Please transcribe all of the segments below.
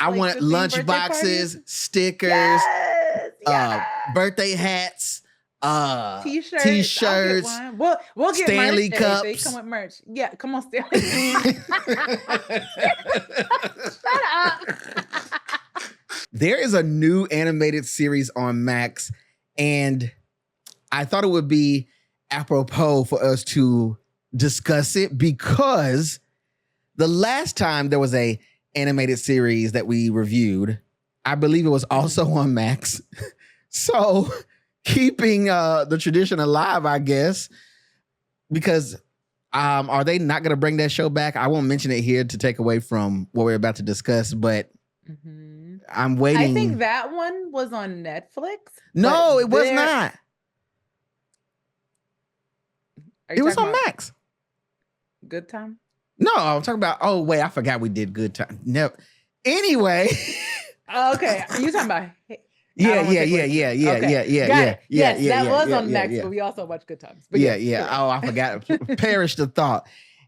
I like want the theme birthday lunch boxes, parties? stickers, Yes. birthday hats, T-shirts. t-shirts, I'll get one. We'll get Stanley merch. cups. They come with merch. Yeah, come on, Stanley. Shut up. There is a new animated series on Max, and I thought it would be apropos for us to discuss it because the last time there was a animated series that we reviewed, I believe it was also on Max. So keeping the tradition alive, I guess, because are they not going to bring that show back? I won't mention it here to take away from what we're about to discuss, but I'm waiting. I think that one was on Netflix. No, it was not. It was on Max. Good Time? No, I'm talking about, oh, wait, I forgot we did Good Time. No. Anyway. Okay. You talking about... Yeah. Yes, that was on Max, but we also watched Good Times. But yeah. Oh, I forgot. Perished the thought.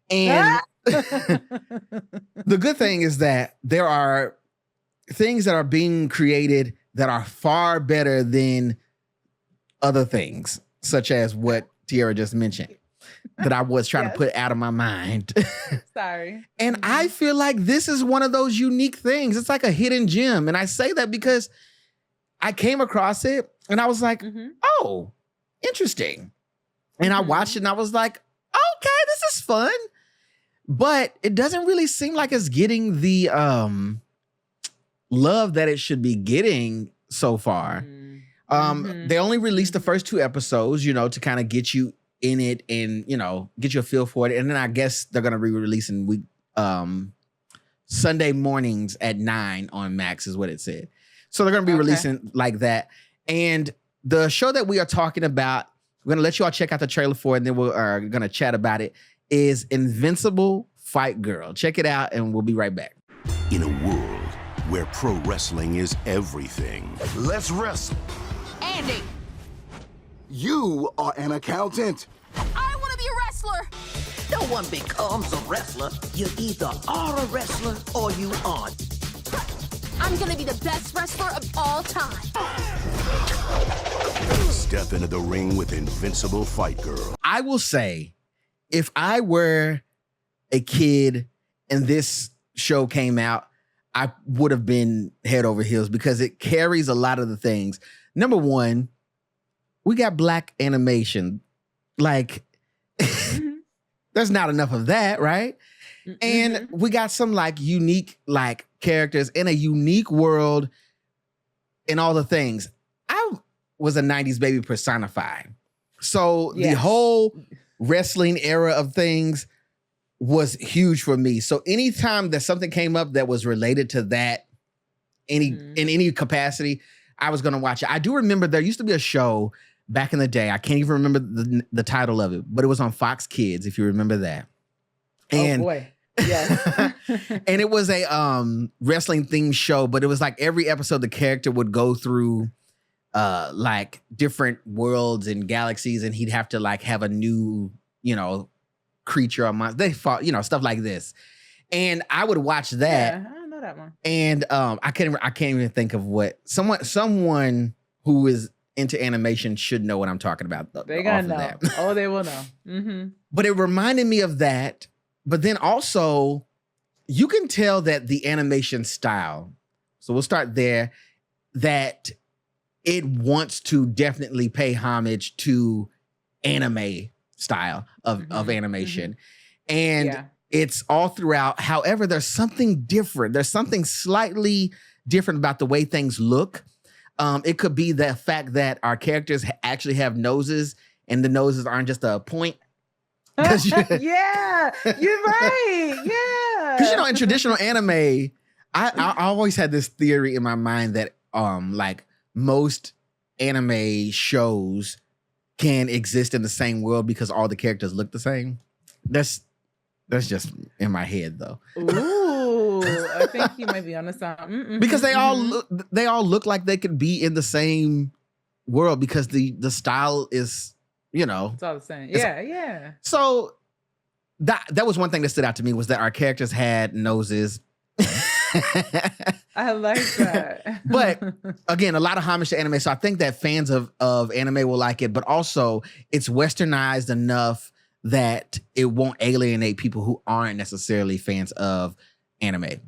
And the good thing is that there are things that are being created that are far better than other things, such as what Tiera just mentioned, that I was trying to put out of my mind. Sorry. And I feel like this is one of those unique things. It's like a hidden gem. And I say that because I came across it and I was like, oh, interesting. And I watched it and I was like, okay, this is fun. But it doesn't really seem like it's getting the love that it should be getting so far. They only released the first 2 episodes, to kind of get you in it and, get you a feel for it. And then I guess they're going to be releasing Sunday mornings at 9 on Max is what it said. So they're going to be releasing like that. And the show that we are talking about, we're going to let you all check out the trailer for it, and then we're going to chat about it, is Invincible Fight Girl. Check it out, and we'll be right back. In a world where pro wrestling is everything. Let's wrestle. Andy, You are an accountant. I want to be a wrestler. No one becomes a wrestler. You either are a wrestler or you aren't. I'm going to be the best wrestler of all time. Step into the ring with Invincible Fight Girl. I will say, if I were a kid and this show came out, I would have been head over heels because it carries a lot of the things. Number one, we got black animation. Like, there's not enough of that, right? And we got some like unique like characters in a unique world and all the things. I was a 90s baby personified. So the whole wrestling era of things was huge for me. So anytime that something came up that was related to that in any capacity, I was going to watch it. I do remember there used to be a show back in the day. I can't even remember the title of it, but it was on Fox Kids, if you remember that. And, oh boy. Yes. And it was a wrestling themed show, but it was like every episode the character would go through like different worlds and galaxies, and he'd have to like have a new, creature or monster. They fought, stuff like this. And I would watch that. Yeah, I don't know that one. And I can't even think of what someone who is into animation should know what I'm talking about. They're gonna know. Oh, they will know. But it reminded me of that. But then also, you can tell that the animation style, so we'll start there, that it wants to definitely pay homage to anime style of animation. And it's all throughout. However, there's something different. There's something slightly different about the way things look. It could be the fact that our characters actually have noses and the noses aren't just a point. Yeah, you're right. Yeah. Because, in traditional anime, I always had this theory in my mind that like most anime shows can exist in the same world because all the characters look the same. That's just in my head though. Ooh, I think you might be onto something. Because they all look like they could be in the same world because the style is, it's all the same. Yeah. So that was one thing that stood out to me was that our characters had noses. I like that. But again, a lot of homage to anime. So I think that fans of anime will like it, but also it's westernized enough that it won't alienate people who aren't necessarily fans of anime.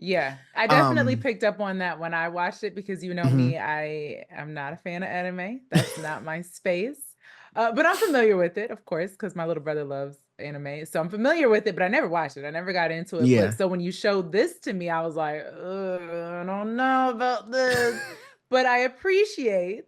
Yeah, I definitely picked up on that when I watched it because you know me, I am not a fan of anime. That's not my space. But I'm familiar with it, of course, because my little brother loves anime. So I'm familiar with it, but I never watched it. I never got into it. Yeah. But so when you showed this to me, I was like, I don't know about this. But I appreciate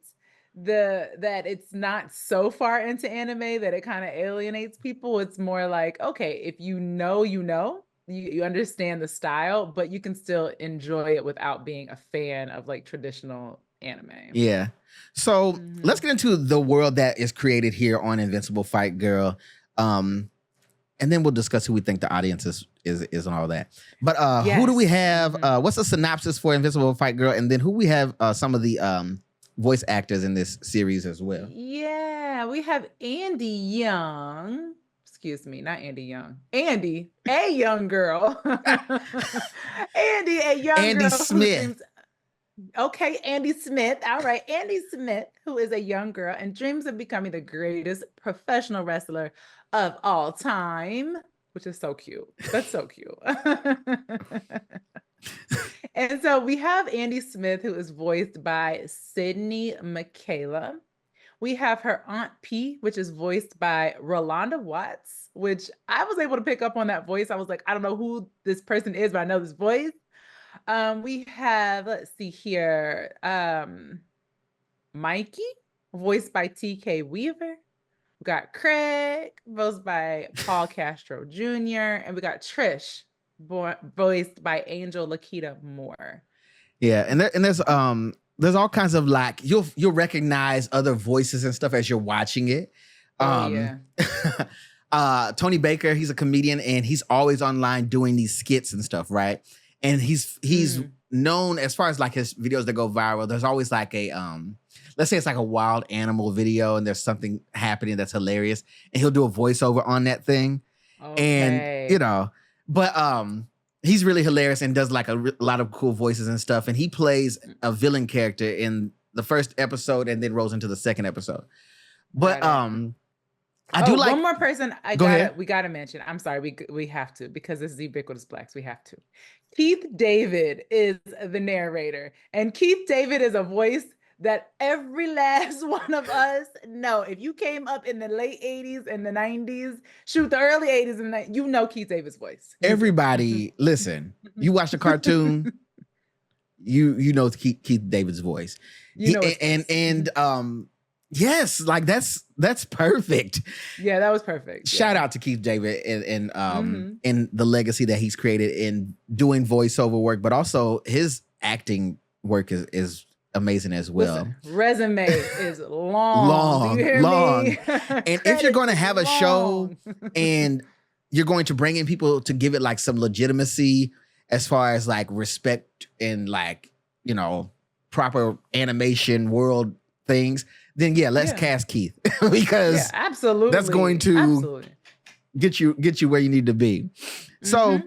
that it's not so far into anime that it kind of alienates people. It's more like, okay, if you know, you understand the style, but you can still enjoy it without being a fan of like traditional anime. Yeah. So let's get into the world that is created here on Invincible Fight Girl. And then we'll discuss who we think the audience is and all that. But who do we have? What's the synopsis for Invincible Fight Girl? And then who we have some of the voice actors in this series as well. Yeah, we have Andy Young. Excuse me, not Andy Young. Andy, a young girl. Andy, a young girl. Andy Smith. Okay, Andy Smith. All right, Andy Smith, who is a young girl and dreams of becoming the greatest professional wrestler of all time, which is so cute. That's so cute. And so we have Andy Smith, who is voiced by Sydney Mikaykla. We have her Aunt P, which is voiced by Rolonda Watts, which I was able to pick up on that voice. I was like, I don't know who this person is, but I know this voice. We have, let's see here, Mikey, voiced by TK Weaver. We got Craig, voiced by Paul Castro Jr., and we got Trish, voiced by Angel Laketa Moore. Yeah, and there's all kinds of like you'll recognize other voices and stuff as you're watching it. Yeah. Tony Baker, he's a comedian and he's always online doing these skits and stuff, right? And he's known as far as like his videos that go viral. There's always like a let's say it's like a wild animal video and there's something happening that's hilarious, and he'll do a voiceover on that thing. Okay. And but he's really hilarious and does like a lot of cool voices and stuff. And he plays a villain character in the first episode and then rolls into the second episode. But I do like one more person we gotta mention. I'm sorry, we have to, because this is Ubiquitous Blacks. We have to. Keith David is the narrator, and Keith David is a voice that every last one of us know. If you came up in the late 80s and the 90s, shoot, the early 80s and the, you know Keith David's voice. Everybody, listen, you watch the cartoon, you know Keith David's voice. You know yes, like that's perfect. Yeah, that was perfect. Shout out to Keith David and the legacy that he's created in doing voiceover work, but also his acting work is amazing as well. Listen, resume is long. Do you hear me? And if you're going to have a show and you're going to bring in people to give it like some legitimacy as far as like respect and like, you know, proper animation world things, then let's cast Keith because absolutely, that's going to get you where you need to be. So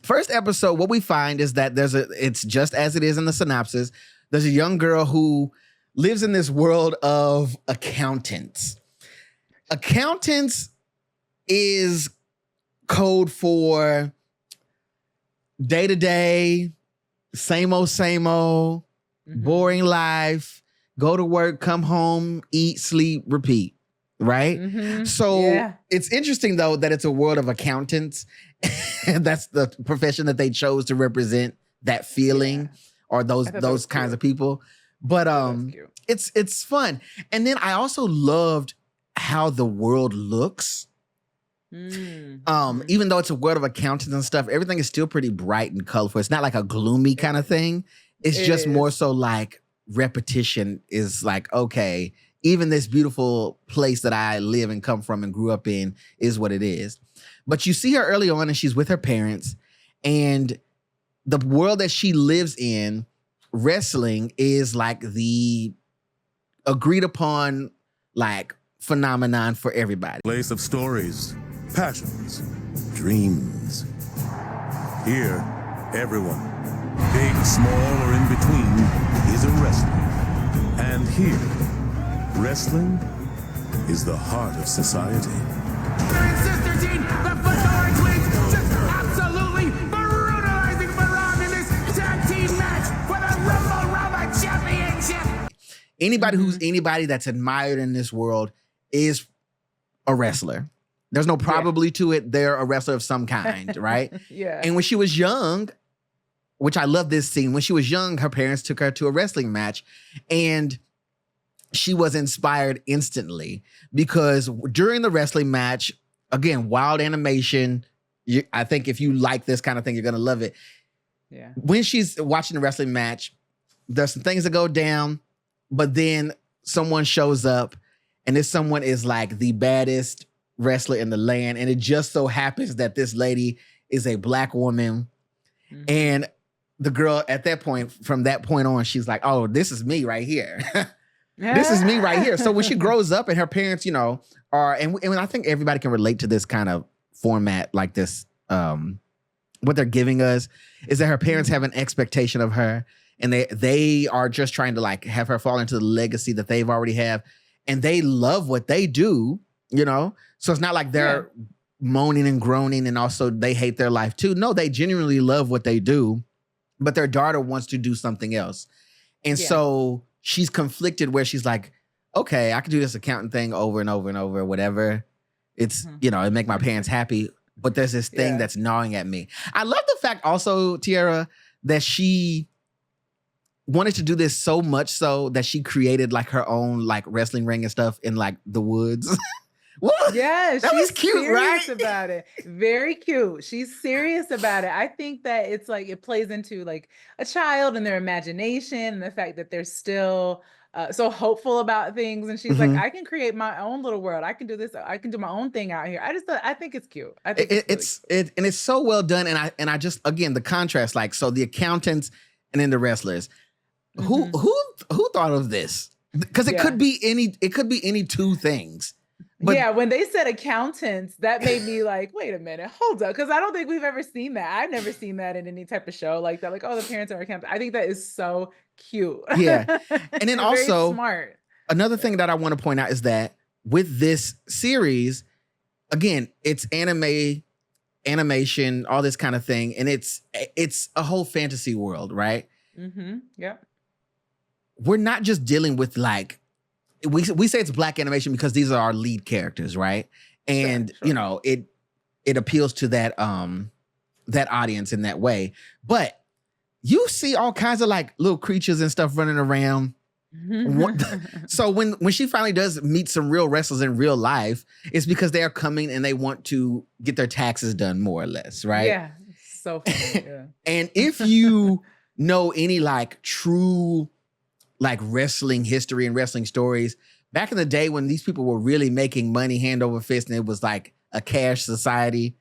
first episode, what we find is that it's just as it is in the synopsis. There's a young girl who lives in this world of accountants. Accountants is code for day-to-day, same old, boring life, go to work, come home, eat, sleep, repeat, right? So it's interesting, though, that it's a world of accountants. That's the profession that they chose to represent that feeling. Or those kinds of people. But it's fun. And then I also loved how the world looks. Even though it's a world of accountants and stuff, everything is still pretty bright and colorful. It's not like a gloomy kind of thing. It's just more so like repetition is like, okay, even this beautiful place that I live and come from and grew up in is what it is. But you see her early on and she's with her parents, and the world that she lives in, wrestling is like the agreed upon like phenomenon for everybody. Place of stories, passions, dreams. Here, everyone Big, small, or in between, is a wrestler. And here, wrestling is the heart of society. Sister Jean, the Fedora twins, just absolutely brutalizing Baron in this tag team match for the Rumble Rubber Championship. Anybody that's admired in this world is a wrestler. There's no probably to it. They're a wrestler of some kind, right? Yeah. And when she was young, which I love this scene, when she was young, her parents took her to a wrestling match, and she was inspired instantly because during the wrestling match, again, wild animation. I think if you like this kind of thing, you're going to love it. Yeah. When she's watching the wrestling match, there's some things that go down, but then someone shows up, and this someone is like the baddest wrestler in the land. And it just so happens that this lady is a Black woman. Mm-hmm. And the girl at that point, from that point on, she's like, oh, this is me right here. This is me right here. So when she grows up and her parents, you know, are, and I think everybody can relate to this kind of format like this. What they're giving us is that her parents have an expectation of her, and they are just trying to like have her fall into the legacy that they've already have. And they love what they do, you know? So it's not like they're moaning and groaning and also they hate their life too. No, they genuinely love what they do, but their daughter wants to do something else. And so she's conflicted where she's like, okay, I can do this accounting thing over and over and over, whatever. It's, you know, it make my parents happy, but there's this thing that's gnawing at me. I love the fact also, Tiera, that she wanted to do this so much so that she created like her own like wrestling ring and stuff in like the woods. What? Yeah, that was cute, serious right? about it. Very cute. She's serious about it. I think that it's like it plays into like a child and their imagination and the fact that they're still so hopeful about things. And she's like, I can create my own little world. I can do this. I can do my own thing out here. I think it's cute. I think and it's so well done. And I just, again, the contrast, like, so the accountants and then the wrestlers. Who thought of this? Because it could be any two things. But yeah, when they said accountants, that made me like, wait a minute, hold up. Because I don't think we've ever seen that. I've never seen that in any type of show like that. Like, oh, the parents are accountants. I think that is so cute. Yeah. And then also, smart. Another thing that I want to point out is that with this series, again, it's animation, all this kind of thing. And it's a whole fantasy world, right? Mm-hmm. Yep. We're not just dealing with like, we say it's Black animation because these are our lead characters, right? And you know, it appeals to that that audience in that way. But you see all kinds of like little creatures and stuff running around. So when she finally does meet some real wrestlers in real life, it's because they are coming and they want to get their taxes done, more or less, right? Yeah, so funny. Yeah. And if you know any like true like wrestling history and wrestling stories, back in the day when these people were really making money hand over fist and it was like a cash society,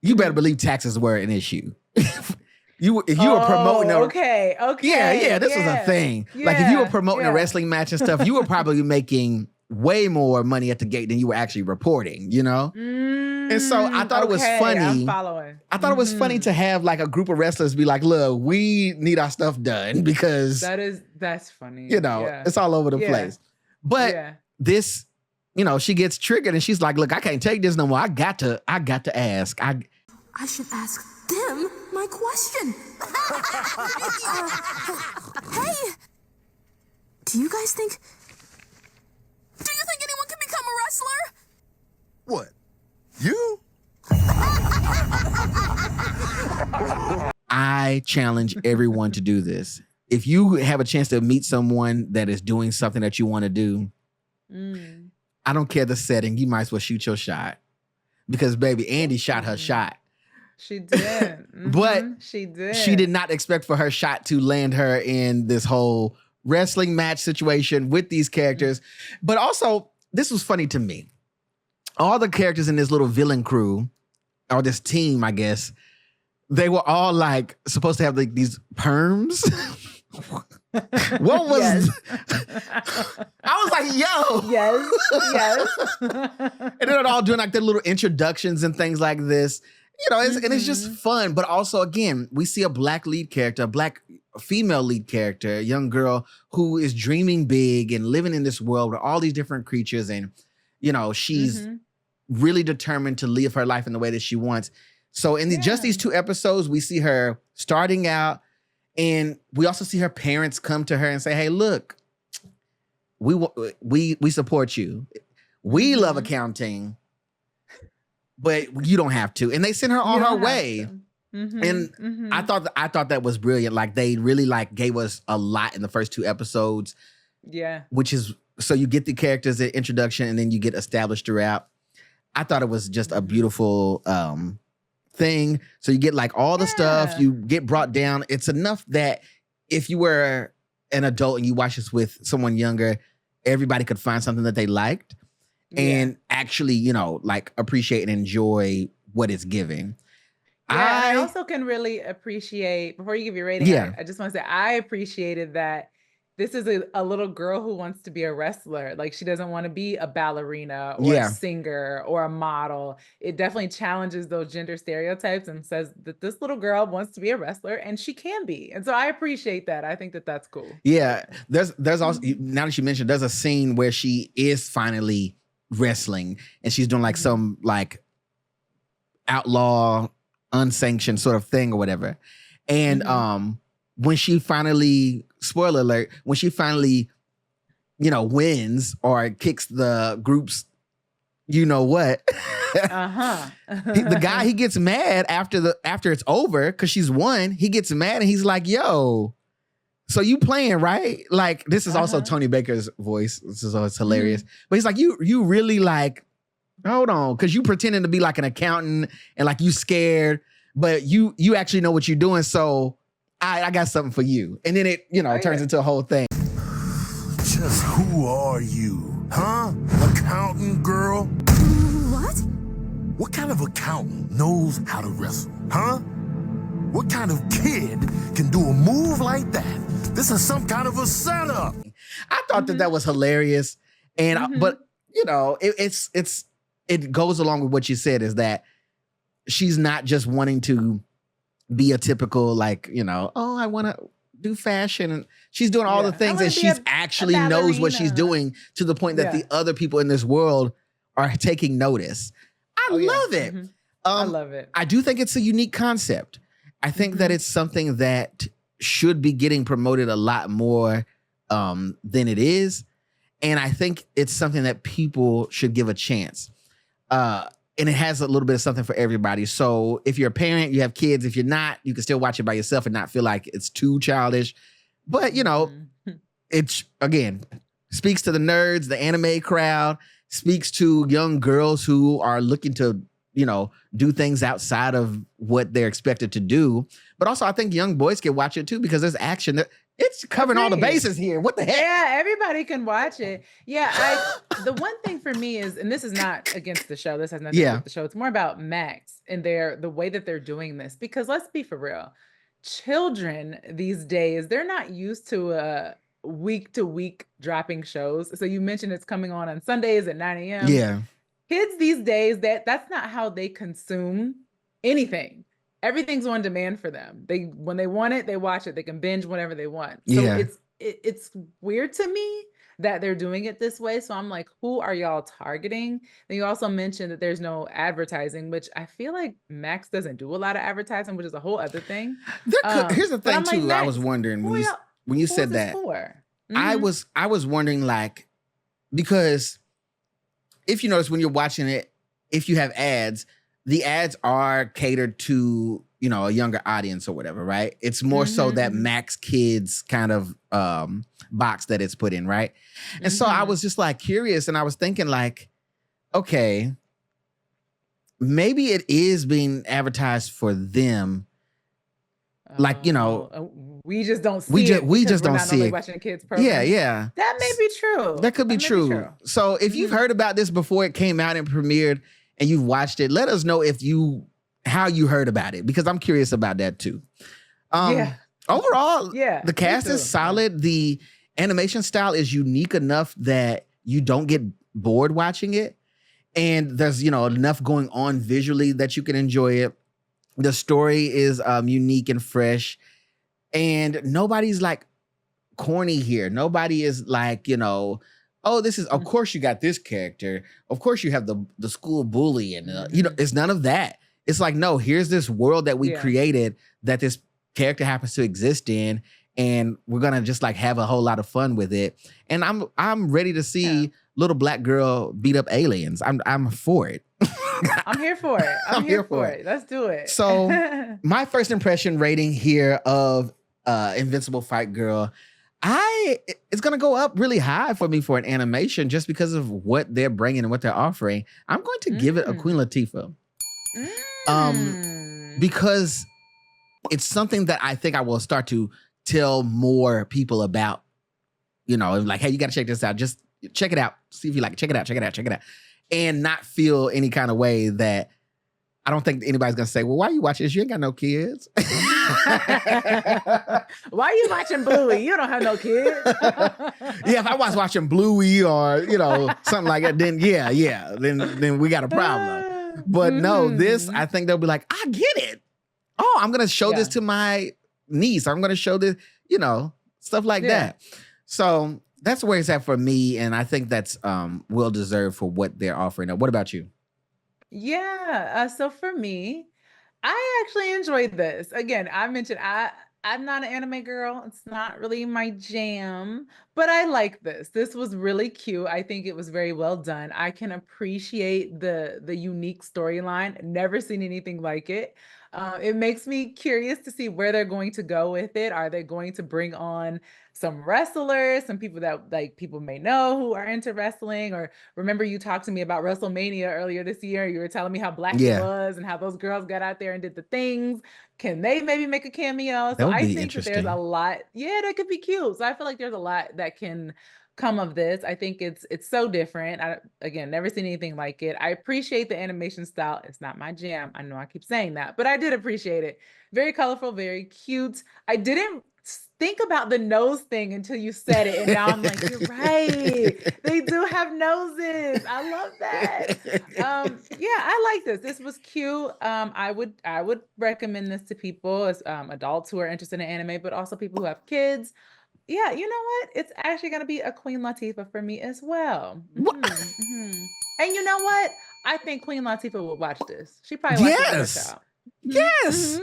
you better believe taxes were an issue. If you were promoting this was a thing. Like if you were promoting a wrestling match and stuff, you were probably making way more money at the gate than you were actually reporting, you know? And so I thought it was funny. I'm following. I thought it was funny to have like a group of wrestlers be like, look, we need our stuff done because that's funny. You know, it's all over the place. But this, you know, she gets triggered and she's like, look, I can't take this no more. I got to ask. I should ask them my question. Hey, do you think anyone can become a wrestler? What? You? I challenge everyone to do this. If you have a chance to meet someone that is doing something that you want to do, I don't care the setting, you might as well shoot your shot. Because baby, Andy shot her shot. She did. But she did. She did not expect for her shot to land her in this whole wrestling match situation with these characters. But also, this was funny to me. All the characters in this little villain crew, or this team, I guess, they were all like supposed to have like these perms. What was? I was like, yo. Yes. And they're all doing like their little introductions and things like this. and it's just fun. But also, again, we see a black lead character, a black female lead character, a young girl who is dreaming big and living in this world with all these different creatures. And, she's really determined to live her life in the way that she wants. So in just these 2 episodes, we see her starting out, and we also see her parents come to her and say, hey, look, we support you. We love accounting, but you don't have to. And they sent her on her way. And I thought that was brilliant. Like, they really gave us a lot in the first 2 episodes. Yeah. Which is, so you get the characters at introduction and then you get established throughout. I thought it was just a beautiful thing. So you get all the stuff, you get brought down. It's enough that if you were an adult and you watch this with someone younger, everybody could find something that they liked and actually, appreciate and enjoy what it's giving. Yeah, I also can really appreciate, before you give your rating, I just want to say I appreciated that this is a little girl who wants to be a wrestler. Like, she doesn't want to be a ballerina or a singer or a model. It definitely challenges those gender stereotypes and says that this little girl wants to be a wrestler and she can be. And so I appreciate that. I think that that's cool. Yeah. There's also, now that you mentioned, there's a scene where she is finally wrestling and she's doing some outlaw unsanctioned sort of thing or whatever. And when she finally, spoiler alert, when she finally, wins or kicks the group's the guy, he gets mad after it's over because she's won. He gets mad and he's like, yo, so you playing, right? Like, this is also Tony Baker's voice. This is always hilarious. But he's like, you really hold on, because you pretending to be like an accountant and you scared, but you actually know what you're doing. So I got something for you. And then it, turns into a whole thing. Just who are you? Huh? Accountant girl? What? What kind of accountant knows how to wrestle? Huh? What kind of kid can do a move like that? This is some kind of a setup. I thought that was hilarious. And, but, it goes along with what you said, is that she's not just wanting to be a typical, oh, I want to do fashion. And she's doing all the things that she's actually knows what she's doing, to the point that the other people in this world are taking notice. I love it. I love it. I do think it's a unique concept. I think that it's something that should be getting promoted a lot more than it is. And I think it's something that people should give a chance. And it has a little bit of something for everybody. So if you're a parent, you have kids. If you're not, you can still watch it by yourself and not feel like it's too childish. But, it's, again, speaks to the nerds, the anime crowd, speaks to young girls who are looking to, do things outside of what they're expected to do. But also, I think young boys can watch it too, because there's action. It's covering all the bases here. What the heck? Yeah, everybody can watch it. Yeah, the one thing for me is, and this is not against the show, this has nothing to do with the show, it's more about Max and the way that they're doing this. Because let's be for real, children these days, they're not used to week to week dropping shows. So you mentioned it's coming on Sundays at 9 a.m. Yeah. Kids these days, that's not how they consume anything. Everything's on demand for them. When they want it, they watch it. They can binge whenever they want. So it's weird to me that they're doing it this way. So I'm like, who are y'all targeting? Then you also mentioned that there's no advertising, which I feel like Max doesn't do a lot of advertising, which is a whole other thing. Here's the thing too. I was wondering when you said that, I was wondering, because if you notice when you're watching it, if you have ads, the ads are catered to, a younger audience or whatever, right? It's more so that Max Kids kind of box that it's put in, right? And so I was just curious, and I was thinking okay, maybe it is being advertised for them. We just don't see it. We just don't see it. Watching kids program. Yeah. That may be true. That could be true. So if you've heard about this before it came out and premiered and you've watched it, let us know how you heard about it, because I'm curious about that too. Overall, the cast is solid. The animation style is unique enough that you don't get bored watching it. And there's, enough going on visually that you can enjoy it. The story is unique and fresh, and nobody's like corny here. Nobody is like, oh, this is, of course you got this character. Of course you have the school bully, and it's none of that. It's like, no, here's this world that we created that this character happens to exist in, and we're gonna just like have a whole lot of fun with it. And I'm ready to see little black girl beat up aliens. I'm for it. I'm here for it. I'm here for it. Let's do it. So my first impression rating here of Invincible Fight Girl, it's gonna go up really high for me for an animation just because of what they're bringing and what they're offering. I'm going to give it a Queen Latifah. Because it's something that I think I will start to tell more people about, like, hey, you got to check this out. Just check it out. See if you like it. Check it out. And not feel any kind of way that I don't think anybody's going to say, well, why are you watching this? You ain't got no kids. Why are you watching Bluey? You don't have no kids. Yeah, if I was watching Bluey or, something like that, then then we got a problem. But no, this, I think they'll be like, I get it. Oh, I'm going to show this to my niece. I'm going to show this, stuff like that. So that's where it's at for me. And I think that's well deserved for what they're offering. Now, what about you? Yeah. So for me, I actually enjoyed this. Again, I mentioned I'm not an anime girl. It's not really my jam, but I like this. This was really cute. I think it was very well done. I can appreciate the unique storyline. Never seen anything like it. It makes me curious to see where they're going to go with it. Are they going to bring on some wrestlers, some people that like people may know who are into wrestling? Or remember you talked to me about WrestleMania earlier this year. You were telling me how black it was and how those girls got out there and did the things. Can they maybe make a cameo? So I think that there's a lot. Yeah, that could be cute. So I feel like there's a lot that can come of this. I think it's so different. Again, never seen anything like it. I appreciate the animation style. It's not my jam. I know I keep saying that, but I did appreciate it. Very colorful, very cute. I didn't think about the nose thing until you said it, and now I'm like, you're right. They do have noses. I love that. Yeah, I like this. This was cute. I would recommend this to people as adults who are interested in anime, but also people who have kids. Yeah, you know what? It's actually going to be a Queen Latifah for me as well. And you know what? I think Queen Latifah will watch this. She probably watches this. Yes.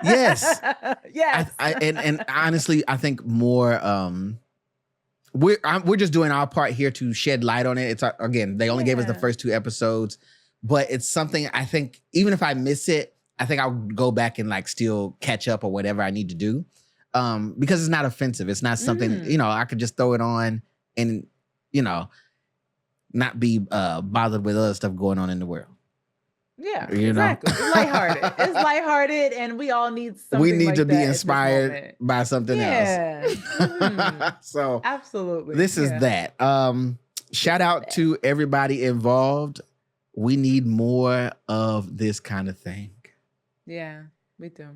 Yes. Yes. And honestly, I think more we're just doing our part here to shed light on it. It's again, they only gave us the first 2 episodes, but it's something I think even if I miss it, I think I'll go back and like still catch up or whatever I need to do. Because it's not offensive. It's not something, I could just throw it on and, not be bothered with other stuff going on in the world. Yeah, exactly. It's lighthearted. It's lighthearted, and we all need something. We need like to be that inspired by something else. So absolutely, this is that. Shout out to everybody involved. We need more of this kind of thing. Yeah, we do.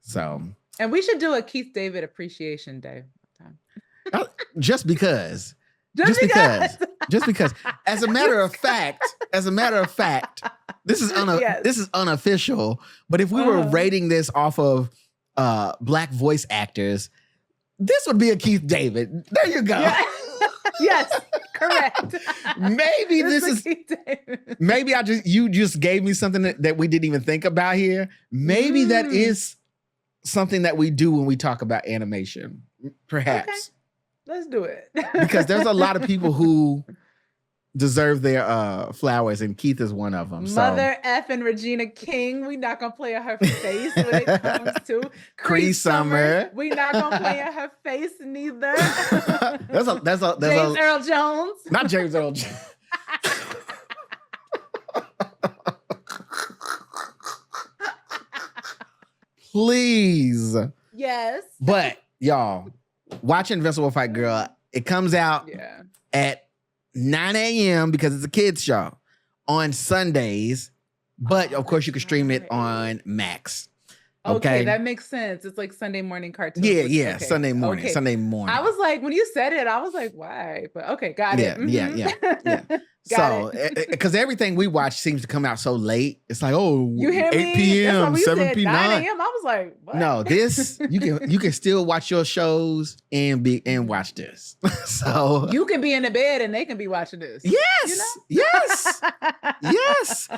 So, and we should do a Keith David Appreciation Day. Just because. Just because. As a matter of fact, this is unofficial. But if we were rating this off of black voice actors, this would be a Keith David. There you go. Yeah. Yes, correct. Maybe maybe you just gave me something that we didn't even think about here. Maybe that is something that we do when we talk about animation. Perhaps. Okay. Let's do it. Because there's a lot of people who deserve their flowers, and Keith is one of them. Mother F and Regina King, we not gonna play in her face when it comes to Cree Summer. We not gonna play in her face neither. There's James Earl Jones. Not James Earl Jones. Please. Yes. But y'all, watch Invincible Fight Girl. It comes out at 9 a.m. because it's a kids show on Sundays. But of course, you can stream it on Max. Okay, that makes sense. It's like Sunday morning cartoons. Yeah, Okay. Sunday morning. Okay. Sunday morning. I was like, when you said it, I was like, why? But okay, got it. Yeah. Got So, because everything we watch seems to come out so late, it's like, oh, You hear 8 me? p.m., 7 p.m. 9 a.m. I was like, what? No, this you can still watch your shows and watch this. So You can be in the bed and they can be watching this. yes, yes.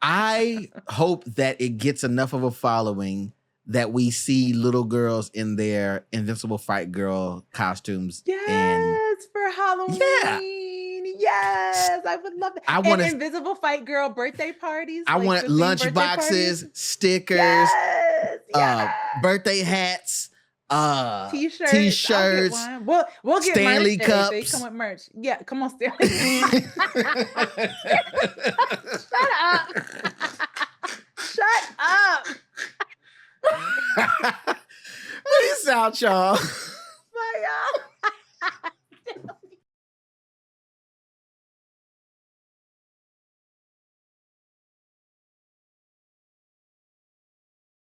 I hope that it gets enough of a following that we see little girls in their Invincible Fight Girl costumes. Yes, for Halloween. Yeah. Yes, I would love that. I want Invisible Fight Girl birthday parties. I like want 15 lunch birthday boxes, parties. stickers, Yes. birthday hats, T-shirts. t-shirts, I'll get one. We'll get Stanley merch. cups. They come with merch. Yeah, come on, Stanley. Shut up. Shut up. Peace out, y'all.